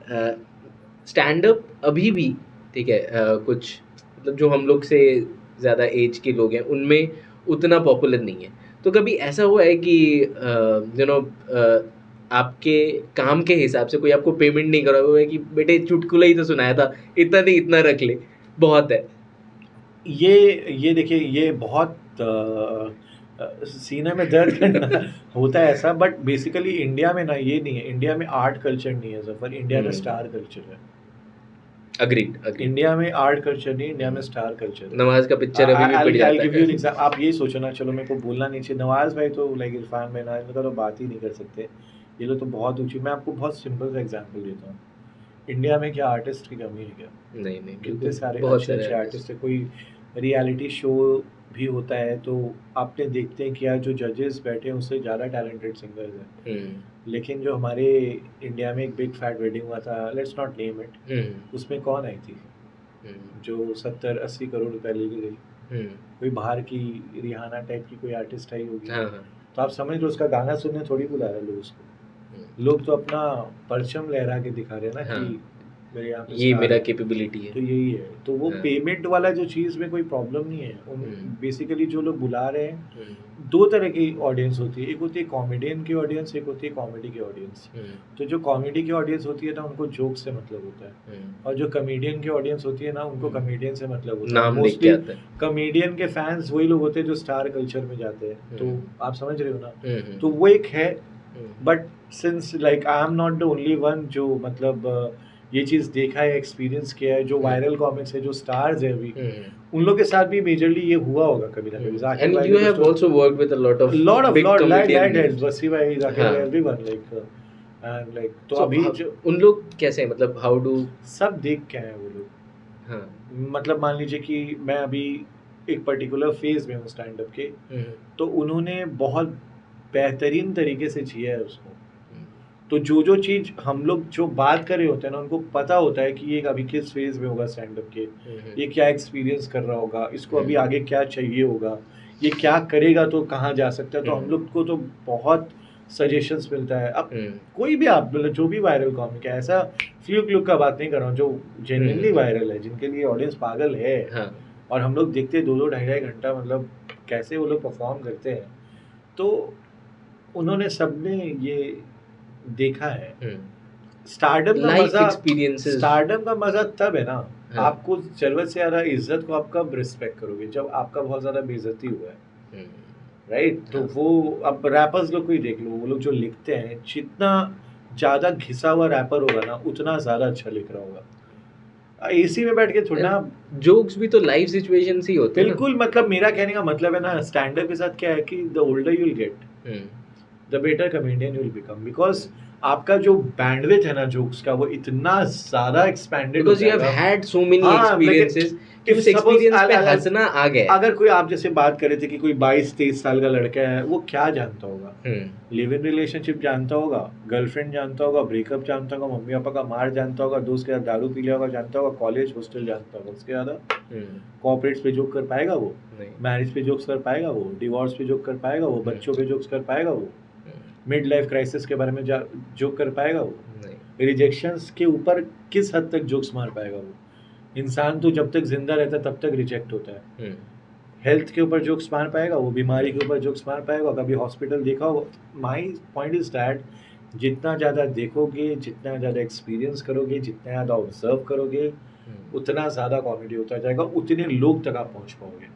Stand up अभी भी ठीक है, कुछ मतलब जो हम लोग से ज़्यादा एज के लोग हैं उनमें उतना पॉपुलर नहीं है। तो कभी ऐसा हुआ है कि आपके काम के हिसाब से कोई आपको पेमेंट नहीं करा हुआ है कि बेटे चुटकुला ही तो सुनाया था, इतना नहीं इतना रख ले, बहुत है। ये देखिए, ये बहुत सीने में दर्द करना होता है ऐसा, बट बेसिकली इंडिया में ना ये नहीं है। इंडिया में आर्ट कल्चर नहीं है सफर, इंडिया में स्टार कल्चर है। Agreed agreed. इंडिया में आर्ट कल्चर नहीं, इंडिया में स्टार कल्चर है। नवाज का पिक्चर अभी भी पड़ आई जाता गिव है। You an example. आप ये सोचो ना, चलो मेरे को बोलना नहीं चाहिए, नवाज भाई तो लाइक इरफान भाई ना, इनका तो बात ही नहीं कर सकते। ये लोग तो बहुत ऊंची। मैं आपको बहुत सिंपल सा एग्जांपल देता हूँ। इंडिया में क्या आर्टिस्ट की कमी है क्या? नहीं नहीं, कितने बिल्कुल सारे बहुत अच्छे सारे अच्छे आर्टिस्ट। आर्टिस्ट है। कोई रियलिटी शो भी होता है तो आपने देखते हैं कि यार जो जजेस बैठे हैं उससे ज़्यादा टैलेंटेड सिंगर्स हैं। लेकिन जो हमारे इंडिया में एक बिग फैट वेडिंग हुआ था, लेट्स नॉट नेम इट, उसमें कौन आई थी जो 70-80 करोड़ रुपए लेके गई? कोई बाहर की रिहाना टाइप की कोई आर्टिस्ट आई होगी। हाँ हाँ। तो आप समझ लो, उसका गाना सुनने थोड़ी बुला रहे लोग उसको। लोग तो अपना परचम लहरा के दिखा रहे हैं ना हाँ, कि मेरे यहाँ पे ये स्टार मेरा है। कैपेबिलिटी है। तो यही है। तो वो हाँ। पेमेंट वाला जो चीज़ में कोई प्रॉब्लम नहीं है। उन बेसिकली जो लोग बुला रहे हैं, हम्म, दो तरह की ऑडियंस होती है। एक होती है कॉमेडियन की ऑडियंस, एक होती है कॉमेडी की ऑडियंस। तो जो कॉमेडी की ऑडियंस होती है ना, उनको जोक से मतलब होता है। और जो कॉमेडियन की ऑडियंस होती है ना, उनको कॉमेडियन से मतलब होता है। नाम देख के मोस्टली आता है। कॉमेडियन के फैंस वही लोग होते हैं जो स्टार कल्चर में जाते हैं। तो आप समझ रहे हो ना? तो हम्म, वो एक है। But since like I am not the only one जो मतलब ये चीज़ देखा है, एक्सपीरियंस किया है। जो वायरल कॉमिक्स है, जो स्टार्स है अभी, उन लोग के साथ भी मेजरली ये हुआ होगा कभी ना कभी। जाकिर एंड भाई यू का हैव तो also worked with a lot of big lot comedian light heads, names. वसी भाई, जाकिर हाँ। भाई, एवरीवन लाइक एंड लाइक। तो सो अभी जो उन लोग कैसे हैं, मतलब हाउ डू? सब देख के हैं वो लोग। हाँ। मतलब मान लीजिए कि मैं अभी एक पर्टिकुलर फेज में हूँ स्टैंड अप के, तो उन्होंने बहुत बेहतरीन तरीके से जिया है उसको। तो जो चीज़ हम लोग जो बात कर रहे होते हैं ना, उनको पता होता है कि ये अभी किस फेज में होगा स्टैंड अप के, ये क्या एक्सपीरियंस कर रहा होगा, इसको अभी आगे क्या चाहिए होगा, ये क्या करेगा तो कहाँ जा सकता है। तो हम लोग को तो बहुत सजेशंस मिलता है। अब कोई भी आप मतलब जो भी वायरल कॉमिक है, ऐसा फ्लूक लुक का बात नहीं कर रहा हूँ, जो जेन्युइनली वायरल है, जिनके लिए ऑडियंस पागल है, हाँ। और हम लोग देखते 2-2 ढाई-ढाई घंटा, मतलब कैसे वो लोग परफॉर्म करते हैं। तो उन्होंने सबने ये देखा है। स्टारडम का लाइफ मजा, एक्सपीरियंसेस। स्टारडम का मजा तब है ना, हाँ। आपको जरूरत से ज्यादा इज्जत को आप कब रिस्पेक्ट करोगे? जब आपका बहुत ज्यादा बेइज्जती हुआ है, राइट? तो हाँ। वो अब रैपर्स लोग को ही देख लो, वो लोग जो लिखते हैं, जितना ज्यादा घिसा हुआ रैपर होगा ना, उतना ज्यादा अच्छा लिख रहा होगा। एसी में बैठ के थोड़ा ना। जोक्स भी तो लाइफ सिचुएशन ही होते हैं ना। बिल्कुल, मतलब मेरा कहने का मतलब है ना, स्टैंड अप के साथ क्या है कि the older you will get, the better comedian you will become. Because आपका जो बैंडविड्थ है ना जोक्स का, वो इतना ज्यादा एक्सपैंडेड हो बिकॉज यू हैव जाएगा। हैड सो मेनी हाँ, लेकिन एक्सपीरियंसेस कि इफ उस सपोज एक्सपीरियंस पे हंसना आ गया है। अगर कोई, आप जैसे बात करे थे कि कोई 22-23 साल का लड़का है, वो क्या जानता होगा? लिव इन रिलेशनशिप जानता होगा, गर्लफ्रेंड जानता होगा, ब्रेकअप जानता होगा, मम्मी पापा का मार जानता होगा, दोस्त के साथ दारू पी लिया होगा जानता होगा, कॉलेज हॉस्टल जानता होगा। उसके ज्यादा कॉर्पोरेट्स पे जोक कर पाएगा वो? मैरिज पे जोक्स कर पाएगा वो? डिवोर्स पे जोक कर पाएगा वो? बच्चों पे जोक्स कर पाएगा वो? मिड लाइफ क्राइसिस के बारे में जोक कर पाएगा वो? रिजेक्शंस के ऊपर किस हद तक जोक्स मार पाएगा वो? इंसान तो जब तक जिंदा रहता है तब तक रिजेक्ट होता है। हेल्थ के ऊपर जोक्स मार पाएगा वो? बीमारी के ऊपर जोक्स मार पाएगा? कभी हॉस्पिटल देखा हो? माई पॉइंट इज दैट जितना ज़्यादा देखोगे, जितना ज़्यादा एक्सपीरियंस करोगे, जितना ज़्यादा ऑब्जर्व करोगे, उतना ज़्यादा कॉमेडी होता जाएगा, उतने लोग तक आप पहुंच पाओगे,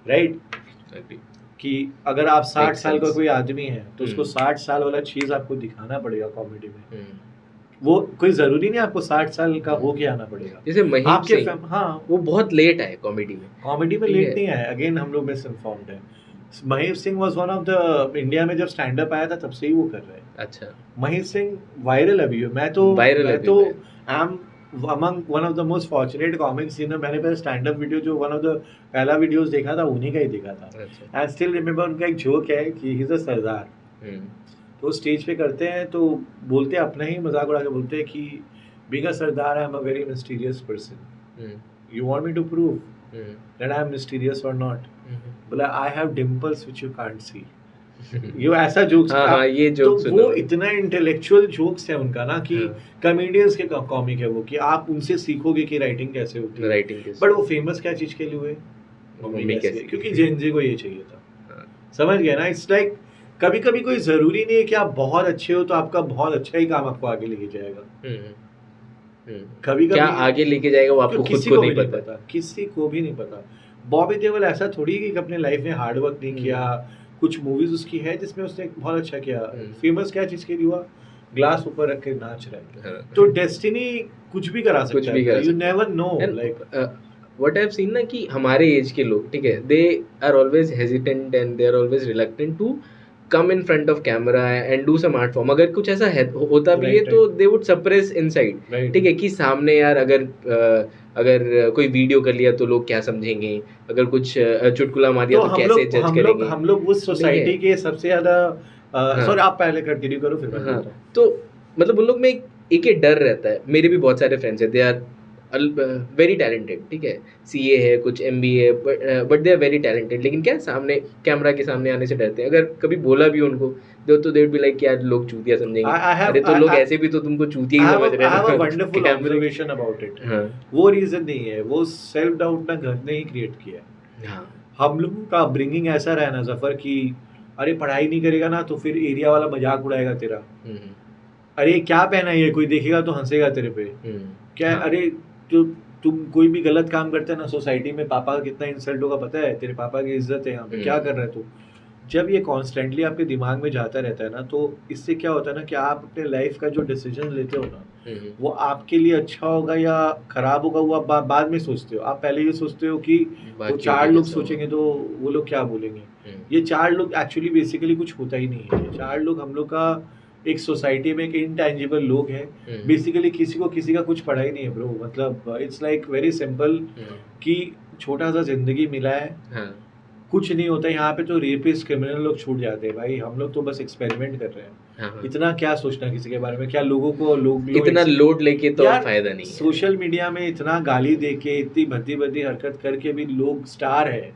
राइट? कि अगर आप 60 साल का कोई आदमी है, तो उसको 60 साल वाला चीज़ आपको दिखाना पड़ेगा कॉमेडी में। वो कोई जरूरी नहीं आपको 60 साल का हो के आना पड़ेगा। जैसे महीप आपके सिंह, हाँ, वो बहुत लेट आए कॉमेडी में। कॉमेडी में लेट नहीं आया। अगेन हम लोग मिस इन्फॉर्म्ड है। Mahesh Singh was one of the, India में जब स्टैंड अप आया था तब से ही वो कर रहे हैं। अच्छा। महेश सिंह वायरल अभी है। मैं तो I am among one of the most fortunate comics जिन्हें मैंने पहले स्टैंड अप वीडियो, जो वन ऑफ द पहला वीडियोस देखा था, उन्हीं का ही देखा था। आई स्टिल रिमेंबर उनका एक जोक है कि ही इज अ सरदार। तो स्टेज पे करते हैं तो बोलते हैं, अपना ही मजाक उड़ा के बोलते हैं कि being a sardar I am a very mysterious person, you want me to prove that I am mysterious or not? बोला, I have dimples which you can't see. ये ऐसा जोक्स हाँ ये तो जोक सुना वो मैंने। इतना इंटेलेक्चुअल जोक्स है उनका ना कि हाँ कॉमेडियंस के कॉमिक है वो, कि आप उनसे सीखोगे कि राइटिंग कैसे होती है। राइटिंग के बट वो फेमस क्या चीज के लिए हुए? मम्मी मम्मी कैसे? कैसे क्योंकि जेनजी को ये चाहिए था। हाँ समझ गया ना? इट्स लाइक कभी कभी कोई जरूरी नहीं है कि आप बहुत अच्छे हो तो आपका बहुत अच्छा ही काम आपको आगे लेके जाएगा। कभी क्या कभी आगे लेके जाएगा वो जो आपको खुद किसी को को नहीं भी नहीं पता। पता, किसी को भी नहीं पता। बॉबी देओल ऐसा थोड़ी है कि अपने लाइफ में हार्ड वर्क नहीं किया। कुछ मूवीज उसकी है जिसमें उसने बहुत अच्छा किया। फेमस क्या चीज के लिए हुआ? ग्लास ऊपर रख के नाच रहा है। तो डेस्टिनी कुछ भी करा कुछ सकता भी करा है, यू सकता है। Never know. And like what I've seen ना कि हमारे एज के लोग, ठीक है, they are always hesitant and they are always reluctant to come in front of camera and do some art form. अगर कुछ ऐसा है होता भी है Right, तो they would suppress inside, Right. ठीक है, कि सामने यार अगर कोई वीडियो कर लिया तो लोग क्या समझेंगे, अगर कुछ चुटकुला मार दिया तो तो कैसे जज करेंगे। हम लोग उस सोसाइटी के सबसे ज्यादा हाँ। सॉरी आप पहले कंटिन्यू करो फिर मैं हाँ बोलता हूँ। तो मतलब उन लोग में एक ये डर रहता है। मेरे भी बहुत सारे फ्रेंड्स हैं, दे आर वेरी टैलेंटेड, ठीक है, सीए है, कुछ MBA, but they are very talented, लेकिन क्या सामने कैमरा के सामने आने से डरते हैं। अगर कभी बोला भी उनको तो दे बी लाइक यार लोग चूतिया समझेंगे। अरे तो लोग ऐसे भी तो तुमको चूतिया ही समझ रहे I have a हैं wonderful कैमरे। observation about it. हाँ वो रीजन नहीं है, वो सेल्फ डाउट ना घर ने ही क्रिएट किया है। हाँ हम लोगों का अपब्रिंगिंग ऐसा रहा ना जफर कि अरे पढ़ाई नहीं करेगा ना तो फिर एरिया वाला मजाक उड़ाएगा तेरा। अरे क्या पहना है ये, कोई देखेगा तो हंसेगा तेरे पे। क्या हाँ। अरे जो तुम कोई भी गलत काम करते हैं ना सोसाइटी में, पापा का कितना इंसल्ट होगा पता है? तेरे पापा की इज्जत है यहाँ पे, क्या कर रहा है तू? जब ये कॉन्स्टेंटली आपके दिमाग में जाता रहता है ना, तो इससे क्या होता है ना कि आप अपने लाइफ का जो डिसीजन लेते हो ना, वो आपके लिए अच्छा होगा या खराब होगा वो आप बाद में सोचते हो। आप पहले ये सोचते हो कि वो चार लोग सोचेंगे तो वो लोग क्या बोलेंगे। ये चार लोग एक्चुअली बेसिकली कुछ होता ही नहीं है। चार लोग हम लोग का एक सोसाइटी में एक इनटैंजिबल लोग हैं। बेसिकली किसी को किसी का कुछ पड़ा ही नहीं है ब्रो। मतलब इट्स लाइक वेरी सिंपल कि छोटा सा जिंदगी मिला है, कुछ नहीं होता यहाँ पे। तो रेपिस्ट क्रिमिनल लोग छूट जाते हैं भाई, हम लोग तो बस एक्सपेरिमेंट कर रहे हैं। इतना क्या सोचना किसी के बारे में, क्या लोगों को लोग इतना लोड लेके तो फायदा नहीं है। सोशल मीडिया में इतना गाली दे के, इतनी भद्दी भद्दी हरकत करके भी लोग स्टार है,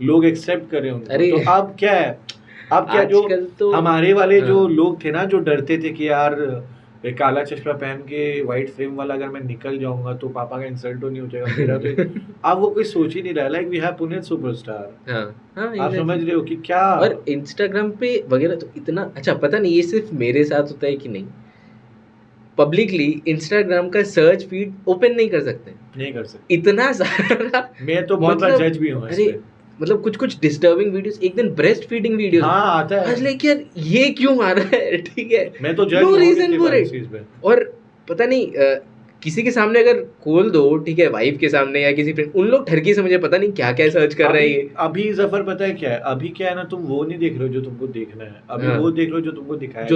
लोग एक्सेप्ट कर रहे हैं उनको। तो अब क्या है, अब क्या जो तो हमारे वाले जो लोग थे ना जो डरते थे कि यार एक काला चश्मा पहन के व्हाइट फ्रेम वाला अगर मैं निकल जाऊंगा तो पापा का इंसल्ट तो नहीं हो जाएगा मेरा। तो अब वो कोई सोच ही नहीं रहा। Like we have Puneet superstar. आप समझ रहे हो कि क्या। और इंस्टाग्राम पे वगैरह तो इतना अच्छा, पता नहीं ये सिर्फ मेरे साथ होता है कि नहीं, पब्लिकली इंस्टाग्राम का सर्च फीड ओपन नहीं कर सकते इतना सारा। मैं तो बहुत बार जज भी हूँ। अरे मतलब कुछ डिस्टर्बिंग वीडियोस, एक दिन ब्रेस्ट फीडिंग वीडियोस आता है। लाइक यार ये क्यों आ रहा है, ठीक है, मैं तो जज नो रीजन फॉर इट। और पता नहीं किसी के सामने अगर खोल दो, ठीक है, वाइफ के सामने या किसी फ्रेंड, उन लोग ठरकी समझे पता नहीं क्या क्या सर्च कर रहे हैं। अभी जफर पता है क्या है, अभी क्या है ना, तुम वो नहीं देख रहे हो जो तुमको देखना है, अभी वो देख रहे हो जो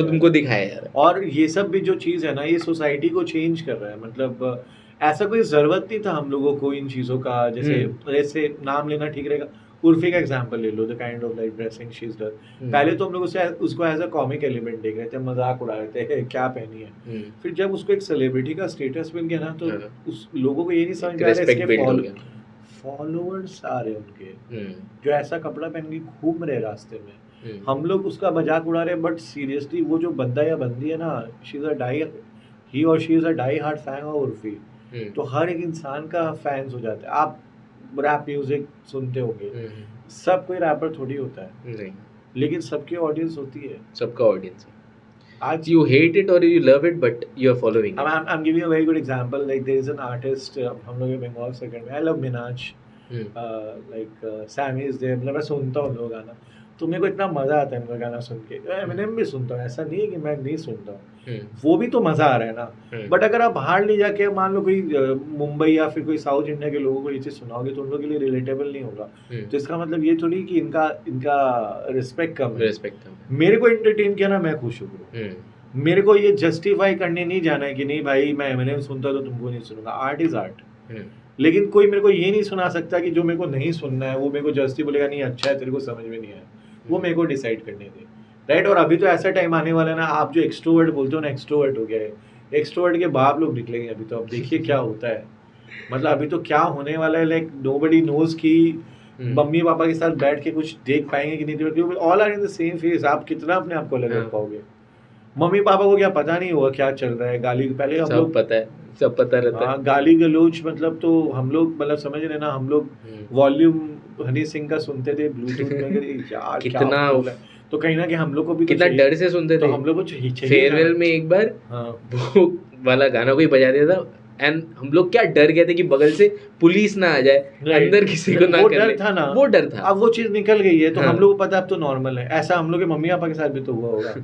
तुमको दिखाया यार। और ये सब भी जो चीज है ना, ये सोसाइटी को चेंज कर रहा है। मतलब ऐसा कोई जरूरत नहीं था हम लोगों को इन चीजों का। जैसे नाम लेना ठीक रहेगा, उर्फी का एग्जांपल ले लो, the kind of like dressing she is done. पहले तो हम लोग उसको एज अ कॉमिक एलिमेंट देख रहे थे, मजाक उड़ा रहे थे क्या पहनी है। फिर जब उसको एक सेलिब्रिटी का स्टेटस मिल गया ना, तो उस लोगों को ये नहीं समझ में आ रहा है इसके फॉलोअर्स आ रहे उनके जो ऐसा कपड़ा पहन के घूम रहे रास्ते में। हम लोग उसका मजाक उड़ा रहे हैं, बट सीरियसली वो जो बंदा या बंदी है ना, ही और she is a die hard fan of Urfi. तो हर एक इंसान का फैंस हो जाता है। आप रैप म्यूजिक सुनते होंगे, सब कोई रैपर थोड़ी होता है नहीं, लेकिन सबकी ऑडियंस होती है, सबका ऑडियंस है। आज you hate it or you love it but you are following it. I'm giving you a very good example. Like there is an artist, हम लोग बंगाल सेकंड में, I love Minaj, like Sammy is there। मतलब मैं सुनता हूँ लोग गाना, तो मेरे को इतना मजा आता है उनका गाना सुन के। मैंने भी सुनता हूँ, ऐसा नहीं है कि मैं नहीं सुनता हूँ, वो भी तो मजा आ रहा है ना। बट अगर आप बाहर ले जाके मान लो कोई मुंबई या फिर कोई साउथ इंडिया के लोगों को ये चीज सुनाओगे तो उन लोगों के लिए रिलेटेबल नहीं होगा। तो इसका मतलब ये थोड़ी कि इनका रिस्पेक्ट कम है। मेरे को एंटरटेन किया ना, मैं खुश हूँ। मेरे को ये जस्टिफाई करने नहीं जाना है कि नहीं भाई मैं एमिनेम सुनता तो तुमको नहीं सुनूंगा। Art is art. लेकिन कोई मेरे को ये नहीं सुना सकता कि जो मेरे को नहीं सुनना है वो मेरे को जस्टिफाई बोलेगा नहीं अच्छा है, तेरे को समझ में नहीं आया, वो मेरे को डिसाइड करने दे, राइट। और अभी तो ऐसा टाइम आने वाला है ना, आप जो एक्सट्रोवर्ट बोलते हो ना, एक्सट्रोवर्ट हो गया है। एक्सट्रोवर्ट के बाप लोग निकलेंगे अभी तो। अब देखिए क्या होता है, मतलब अभी तो क्या होने वाला है। लाइक नोबडी नोज कि मम्मी पापा के साथ बैठ के कुछ देख पाएंगे कि नहीं, क्योंकि all are in the same face, आप कितना अपने आप को अलग रख पाओगे। मम्मी पापा को क्या पता नहीं होगा क्या चल रहा है, गाली पहले हम लोग पता है, सब पता रहता है। गाली गलोच मतलब तो हम लोग मतलब समझ रहे ना, हम लोग वॉल्यूम हनी सिंह का सुनते थे ब्लूटूथ में, यार कितना तो कहीं ना कहीं हम लोग को भी कितना डर से सुनते थे। तो हम लोग को चाहिए फेयरवेल में एक बार वो वाला गाना कोई बजा दिया था एंड हम लोग क्या डर गए थे कि बगल से पुलिस ना आ जाए, अंदर किसी को ना कर ले। था ना, वो डर था। अब वो चीज निकल गई है तो हम लोग को पता है अब तो नॉर्मल है। ऐसा हम लोग के मम्मी पापा के साथ भी तो हुआ होगा।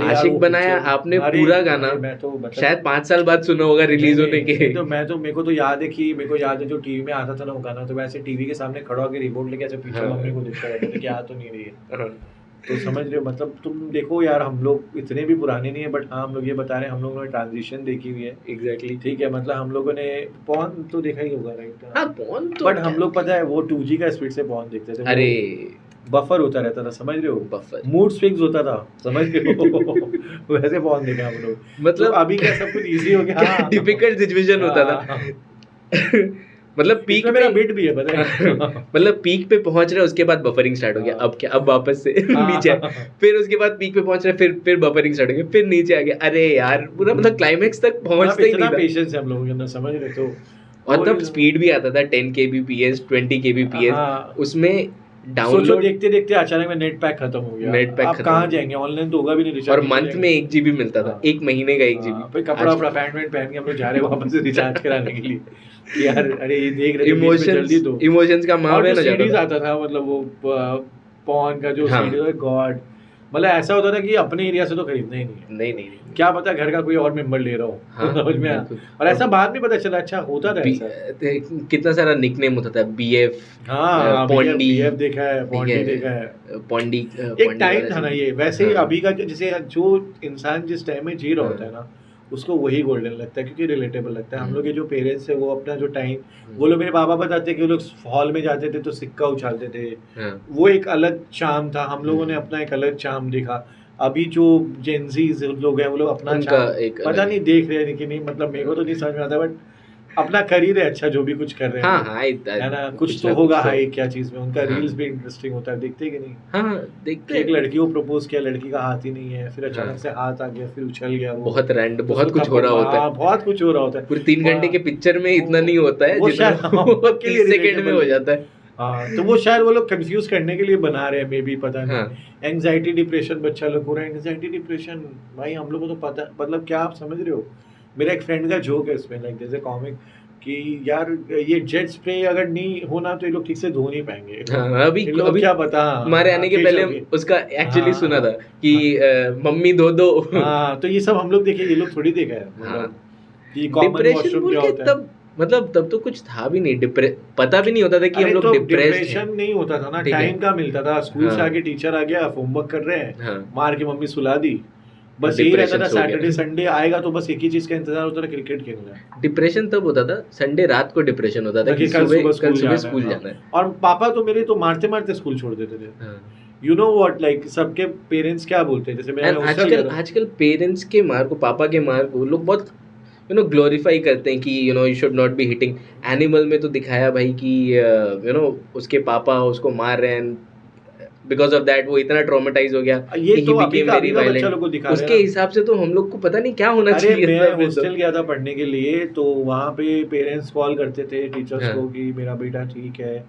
आशिक बनाया आपने पूरा गाना, मैं तो शायद 5 साल बाद सुना होगा रिलीज होने के। तो मैं तो मेरे को तो याद है कि मेरे को याद है जो टीवी में आता था ना वो गाना, तो वैसे टीवी के सामने खड़ा होकर रिमोट लेके ऐसे पीछे मम्मी को देखता रहता था कि आ तो नहीं रही है। तो समझ रहे हो, मतलब तुम देखो यार हम लोग इतने भी पुराने नहीं है, बट हाँ हम लोग ये बता रहे हैं हम लोगों ने ट्रांजिशन देखी हुई है। एग्जैक्टली ठीक है, मतलब हम लोगों ने पॉर्न तो देखा ही होगा, राइट? हाँ पॉर्न तो, बट हम लोग पता है वो 2G का स्पीड से पॉर्न देखते थे। अरे बफर होता रहता था, समझ रहे हो, बफर मूड स्विंग्स होता था, समझ रहे हो। वैसे पॉर्न देखा हम लोग, मतलब तो अभी क्या सब कुछ इजी हो गया। डिफिकल्ट सिचुएशन होता था। मतलब पीक में मेरा बिट भी है पता है। मतलब पीक पे पहुंच रहे उसके बाद बफरिंग स्टार्ट हो गया। अब क्या, अब वापस से नीचे, फिर उसके बाद पीक पे पहुंच रहे, फिर बफरिंग स्टार्ट हो गया, फिर नीचे आ गया। अरे यार पूरा मतलब क्लाइमेक्स तक पहुंचते ही नहीं था। पेशेंस है हम लोगों के अंदर, समझ रहे तो। और तब स्पीड भी आता था 10 kbps 20 kbps उसमें डाउनलोड। सोचो देखते देखते अचानक में नेट पैक खत्म हो गया। नेट पैक आप कहाँ जाएंगे, ऑनलाइन तो होगा भी नहीं रिचार्ज। और मंथ में 1 GB मिलता था, एक महीने का 1 GB। फिर कपड़ा वपड़ा पैंट पहन के हम लोग जा रहे हैं वापस से रिचार्ज कराने के लिए। यार अरे ये देख रहे थे जल्दी दो। इमोशंस का माँ है ना, सीरीज आता था मतलब वो पॉर्न का जो सीरीज है, गॉड मतलब ऐसा होता था कि अपने एरिया से तो खरीदना ही नहीं है। नहीं क्या पता घर का कोई और मेंबर ले रहा हो। हाँ, समझ में आया। और ऐसा बाद में पता चला, अच्छा होता था ऐसा। कितना सारा निकनेम होता था, BF, पॉन्डी देखा है, पॉन्डी देखा है, पॉन्डी। एक टाइम था ना ये। वैसे ही अभी का जैसे जो इंसान जिस टाइम में जी रहा होता है ना उसको वही गोल्डन लगता है, क्योंकि रिलेटेबल लगता है। हम लोग के जो पेरेंट्स है वो अपना जो टाइम, वो लोग, मेरे पापा बताते हैं कि वो लोग हॉल में जाते थे तो सिक्का उछालते थे, वो एक अलग चार्म था। हम लोगों ने अपना एक अलग चार्म देखा। अभी जो जेनजीज लोग हैं वो लोग अपना चार्म पता नहीं देख रहे हैं कि नहीं, मतलब मेरे को तो नहीं समझ में आता, बट अपना करियर है अच्छा जो भी कुछ कर रहे हैं। है ना, कुछ तो होगा हाई क्या चीज में। उनका रील्स भी इंटरेस्टिंग होता है, देखते कि नहीं? हाँ देखते। एक लड़की को प्रपोज किया, लड़की का हाथ ही नहीं है, फिर अचानक से हाथ आ गया, फिर उछल गया। बहुत रैंड, बहुत कुछ हो रहा होता है, बहुत कुछ हो रहा होता है। पूरे 3 घंटे के पिक्चर में इतना नहीं होता है जितना 30 सेकंड में हो जाता है। हाँ, तो वो शायद वो लोग कंफ्यूज करने के लिए बना रहे हैं, मे बी, पता नहीं। एंजाइटी डिप्रेशन बच्चा लोग हो रहा है, एंजाइटी डिप्रेशन। भाई हम लोग को तो पता, मतलब क्या आप समझ रहे हो। मेरा एक फ्रेंड का जोक है इसमें, लाइक जैसे कॉमिक, कि यार ये जेट स्प्रे अगर नहीं होना तो ये लोग ठीक से धो नहीं पाएंगे। अभी क्या पता, हमारे आने के पहले उसका एक्चुअली सुना था कि मम्मी धो दो। हाँ, तो ये सब हम लोग देखे, ये लोग थोड़ी देखा है। डिप्रेशन बोल के तब मतलब तब तो कुछ था भी नहीं, पता भी नहीं होता था कि हम लोग डिप्रेशन नहीं होता था ना, टाइम का मिलता था। स्कूल से आके टीचर आ गया, होमवर्क कर रहे हैं, मार के मम्मी सुला दी, बस यही रहता था। सैटरडे संडे आएगा तो बस एक ही चीज का इंतजार होता था, क्रिकेट खेलना। डिप्रेशन तब होता था, संडे रात को डिप्रेशन होता था कि सुबह स्कूल जाना है। और पापा तो मेरे तो मारते मारते स्कूल छोड़ देते थे। यू नो व्हाट, लाइक सबके पेरेंट्स क्या बोलते हैं, जैसे मेरा आजकल पेरेंट्स के मार को, पापा के मार को लोग बहुत ग्लोरीफाई करते हैं कि you should not be hitting. Animal में तो दिखाया भाई कि उसके पापा उसको मार रहे हैं, बिकॉज ऑफ दैट वो इतना ट्रॉमेटाइज हो गया, ये तो अभी का बच्चा लोग को दिखा रहे हैं। उसके हिसाब से तो हम लोग को पता नहीं क्या होना चाहिए। मैं हॉस्टल गया था पढ़ने के लिए, तो वहाँ पे पेरेंट्स कॉल करते थे टीचर्स को कि मेरा बेटा ठीक है,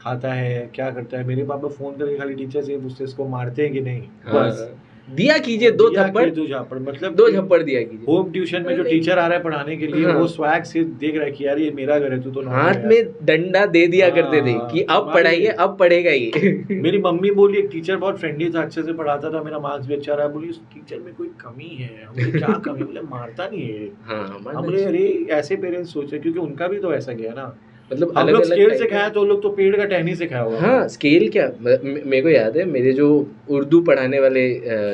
खाता है, क्या करता है। मेरे पापा फोन करके खाली टीचर से पूछते इसको मारते हैं कि नहीं, बस दिया कीजिए 2 थप्पड़, मतलब 2 थप्पड़ दिया कीजिए। होम ट्यूशन में जो टीचर आ रहा है पढ़ाने के लिए, वो स्वैग से देख रहा है कि यार ये मेरा घर है, तू तो हाथ में डंडा दे दिया करते थे कि अब पढ़ाइए, अब पढ़ेगा ये। मेरी मम्मी बोली एक टीचर बहुत फ्रेंडली था, अच्छे से पढ़ाता था, मेरा मार्क्स भी अच्छा रहा। बोली उस टीचर में कोई कमी है। हमने क्या कमी, बोले मारता नहीं है। हमने अरे ऐसे पेरेंट्स सोचे, क्योंकि उनका भी तो ऐसा गया ना, मतलब हम लोग स्केल से खाया तो लोग तो पेड़ का टहनी से खाया होगा। हाँ, स्केल क्या, मेरे को याद है मेरे जो उर्दू पढ़ाने वाले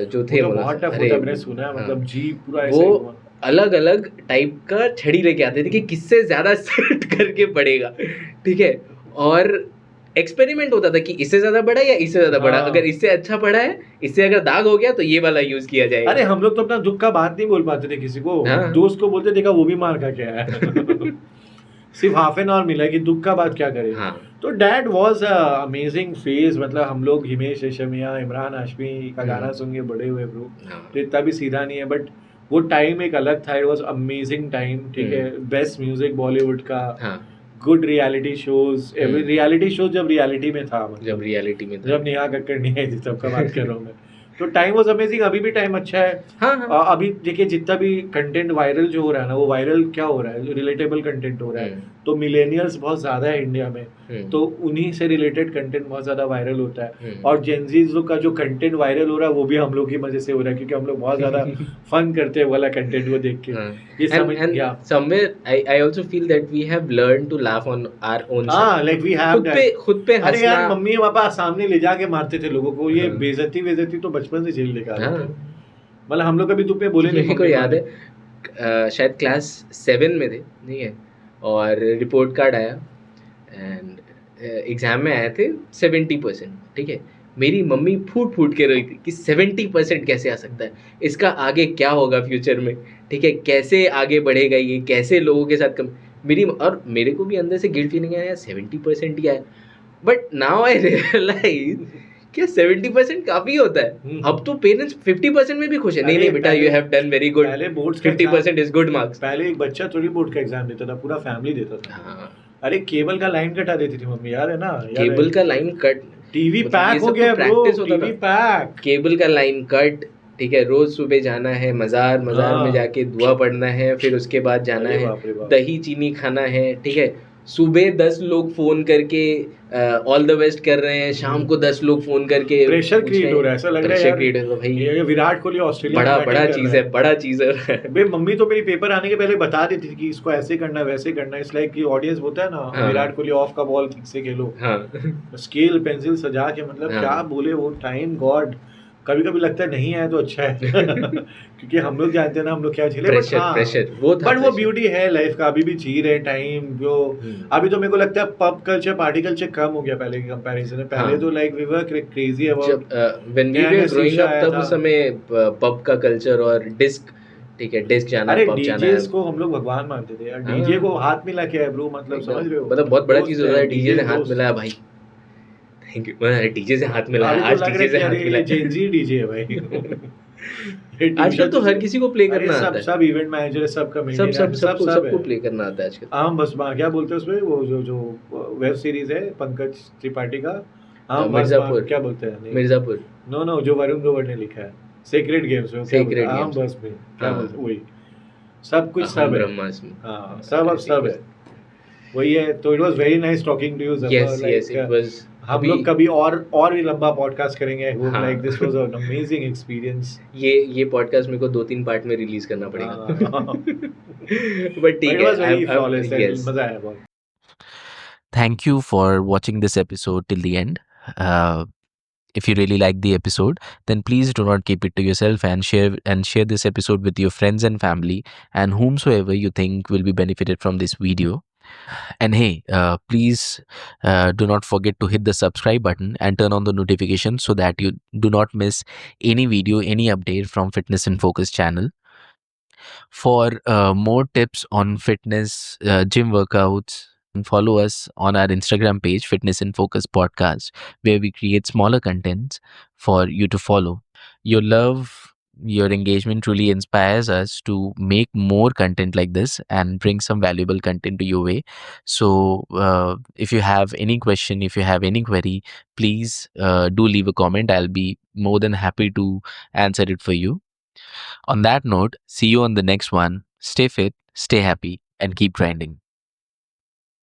जो थे, बहुत टफ होता, मैंने सुना है, मतलब जी पूरा ऐसे वो अलग अलग टाइप का छड़ी लेके आते थे कि किससे ज्यादा सेट करके पढ़ेगा, ठीक है। और एक्सपेरिमेंट होता था कि इससे ज्यादा बड़ा या इससे ज्यादा बड़ा, अगर इससे अच्छा पढ़ा है, इससे अगर दाग हो गया तो ये वाला यूज किया जाएगा। अरे हम लोग तो अपना दुख का बात नहीं बोल पाते थे किसी को, दोस्त को बोलते देखा वो भी मार खा के आया। सिर्फ हाफ एन आवर मिला है कि दुख का बात क्या करे। हाँ तो dad was a amazing phase, मतलब हम लोग हिमेश रेशमिया, इमरान हाशमी का गाना सुन के बड़े हुए ब्रो। हाँ तो इतना भी सीधा नहीं है, बट वो टाइम एक अलग था। इट वाज अमेजिंग टाइम, ठीक है। बेस्ट म्यूजिक बॉलीवुड का, हाँ good reality shows, reality show जब रियलिटी में था, जब मतलब रियलिटी में था। जब नेहा कक्कड़ नहीं आई थी तब का बात कर रहा हूँ मैं। तो टाइम वाज अमेजिंग, अभी भी टाइम अच्छा है। हाँ हाँ अभी देखिए जितना भी कंटेंट वायरल जो हो रहा है ना, वो वायरल क्या हो रहा है, रिलेटेबल कंटेंट हो रहा है। तो मिलेनियल्स बहुत ज्यादा है इंडिया में, तो उन्हीं से रिलेटेड कंटेंट बहुत ज्यादा वायरल होता है। और जेनजीज का जो कंटेंट वायरल हो रहा है वो भी हम लोग की वजह से हो रहा है, क्योंकि हम लोग बहुत ज्यादा फन करते हैं वो वाला कंटेंट को देख के। ये समझ गया। somewhere I also feel that we have learned to laugh on our own हाँ, shit. लाइक वी हैव खुद पे अरे यार, हंसना। मम्मी पापा सामने ले जाके मारते थे लोगों को, ये हाँ। बेइज्जती तो बचपन से झेल लेकर आते हाँ। थे। मतलब हम लोग कभी तुम पे बोले नहीं, मेरे को मम्मी याद मारे। है शायद क्लास 7 में थे, ठीक है, और रिपोर्ट कार्ड आया एंड एग्जाम में आए थे 70%, ठीक है। मेरी मम्मी फूट फूट के रोई थी कि 70% कैसे आ सकता है, इसका आगे क्या होगा फ्यूचर में, ठीक है, कैसे आगे बढ़ेगा ये, कैसे लोगों के साथ कम। और मेरे को भी अंदर से गिल्ट फीलिंग आया, 70% ही आया। बट नाउ आई रियलाइज क्या 70% काफी होता है। अब तो पेरेंट्स 50% में भी खुश है। नहीं अरे नहीं बेटा, you have done very good, पहले बोर्ड्स का 50% इज गुड मार्क्स। पहले एक बच्चा थोड़ी बोर्ड का एग्जाम देता था, पूरा फैमिली देता था। हाँ, अरे केबल का लाइन कटा देती थी मम्मी, याद है ना? केबल का लाइन कट, टीवी मतलब पैक ये हो सब गया तो ब्रो, प्रैक्टिस होता टीवी था। पैक। केबल का लाइन कट, ठीक है, रोज सुबह जाना है मजार में हाँ। जाके दुआ पढ़ना है, फिर उसके बाद जाना अरे है, बाप रे बाप। दही चीनी खाना है, ठीक है। सुबह 10 लोग फोन करके ऑल द बेस्ट कर रहे हैं, शाम को 10 लोग फोन करके प्रेशर पूछ क्रिएट रहे हो रहा है, ऐसा लग रहा है प्रेशर यार क्रिएट हो भाई, ये विराट कोहली ऑस्ट्रेलिया में बड़ा बैटिंग बड़ा कर चीज रहा है, बड़ा चीज है। बे मम्मी तो मेरी पेपर आने के पहले बता देती थी कि इसको ऐसे करना है, वैसे करना है। इस लाइक की ऑडियंस होता है ना, हाँ। विराट कोहली ऑफ का बॉल ठीक से खेलो, हाँ स्केल पेंसिल सजा के, मतलब हाँ। क्या बोले वो टाइम। गॉड, कभी कभी लगता है नहीं आया तो अच्छा है क्योंकि हम लोग जानते हैं ना हम लोग क्या झेले। प्रेशर प्रेशर वो था, बट वो pressure। ब्यूटी है लाइफ का, अभी भी जी रहे टाइम जो। अभी तो मेरे को लगता है पब कल्चर, पार्टी कल्चर कम हो गया पहले के कंपैरिजन में। पहले हाँ। तो like we were crazy about, जब व्हेन वी नया वर नया ग्रोइंग शीशा अप आया तब था। उस समय पब का कल्चर और डिस्क, ठीक है, डिस्क जाना, अरे पब जाना डीजेस को हम लोग भगवान मानते थे यार। हाँ। डीजे को हाथ मिला के है ब्रो, मतलब एकदम, समझ रहे हो? मतलब बहुत बड़ा दोस्त चीज होता है डीजे से हाथ दोस्त। मिलाया भाई, थैंक यू। डीजे से हाथ मिलाया, अभी तो आज लग रहा डीजे है से कि हाथ अरे ये मिलाया। जेनजी डीजे है भाई आजकल तो हर किसी को प्ले अरे करना सब आता है, सब इवेंट मैनेजर, सबका सब मेंटेन, सब सबको सबको है। प्ले करना आता है आजकल। आम बस क्या बोलते हैं उसमें, वो जो वेब सीरीज है पंकज त्रिपाठी का, आम बस मिर्जापुर, क्या बोलते हैं? नहीं, मिर्जापुर, नो जो वरुण ग्रोवर ने लिखा है, सीक्रेट गेम्स में क्या बोलते हैं? सीक्रेट आम गेम्स, बस में क्या हाँ। बोलते हैं? वही सब कुछ अहम सब है। ब्रह्मास्मि, हाँ, सब अब सब है, वही है। तो it was very nice talking to you yes Zafar. Yes it was. हम लोग कभी और भी लंबा पॉडकास्ट करेंगे। आई होप हाँ। Like this was an amazing experience. ये पॉडकास्ट मेरे को 2-3 पार्ट में रिलीज करना पड़ेगा। बट ठीक इट है, वाज वेरी फ्लॉलेस, yes. मजा आया बहुत। Thank you for watching this episode till the end. If you really like the episode, then please do not keep it to yourself and share this episode with your friends and family and whomsoever you think will be benefited from this video. And hey, please do not forget to hit the subscribe button and turn on the notification so that you do not miss any video, any update from Fitness in Focus channel. For more tips on fitness, gym workouts, and follow us on our Instagram page, Fitness in Focus Podcast, where we create smaller contents for you to follow. Your love, your engagement truly inspires us to make more content like this and bring some valuable content to your way. So, if you have any question, if you have any query, please do leave a comment. I'll be more than happy to answer it for you. On that note, see you on the next one. Stay fit, stay happy, and keep grinding.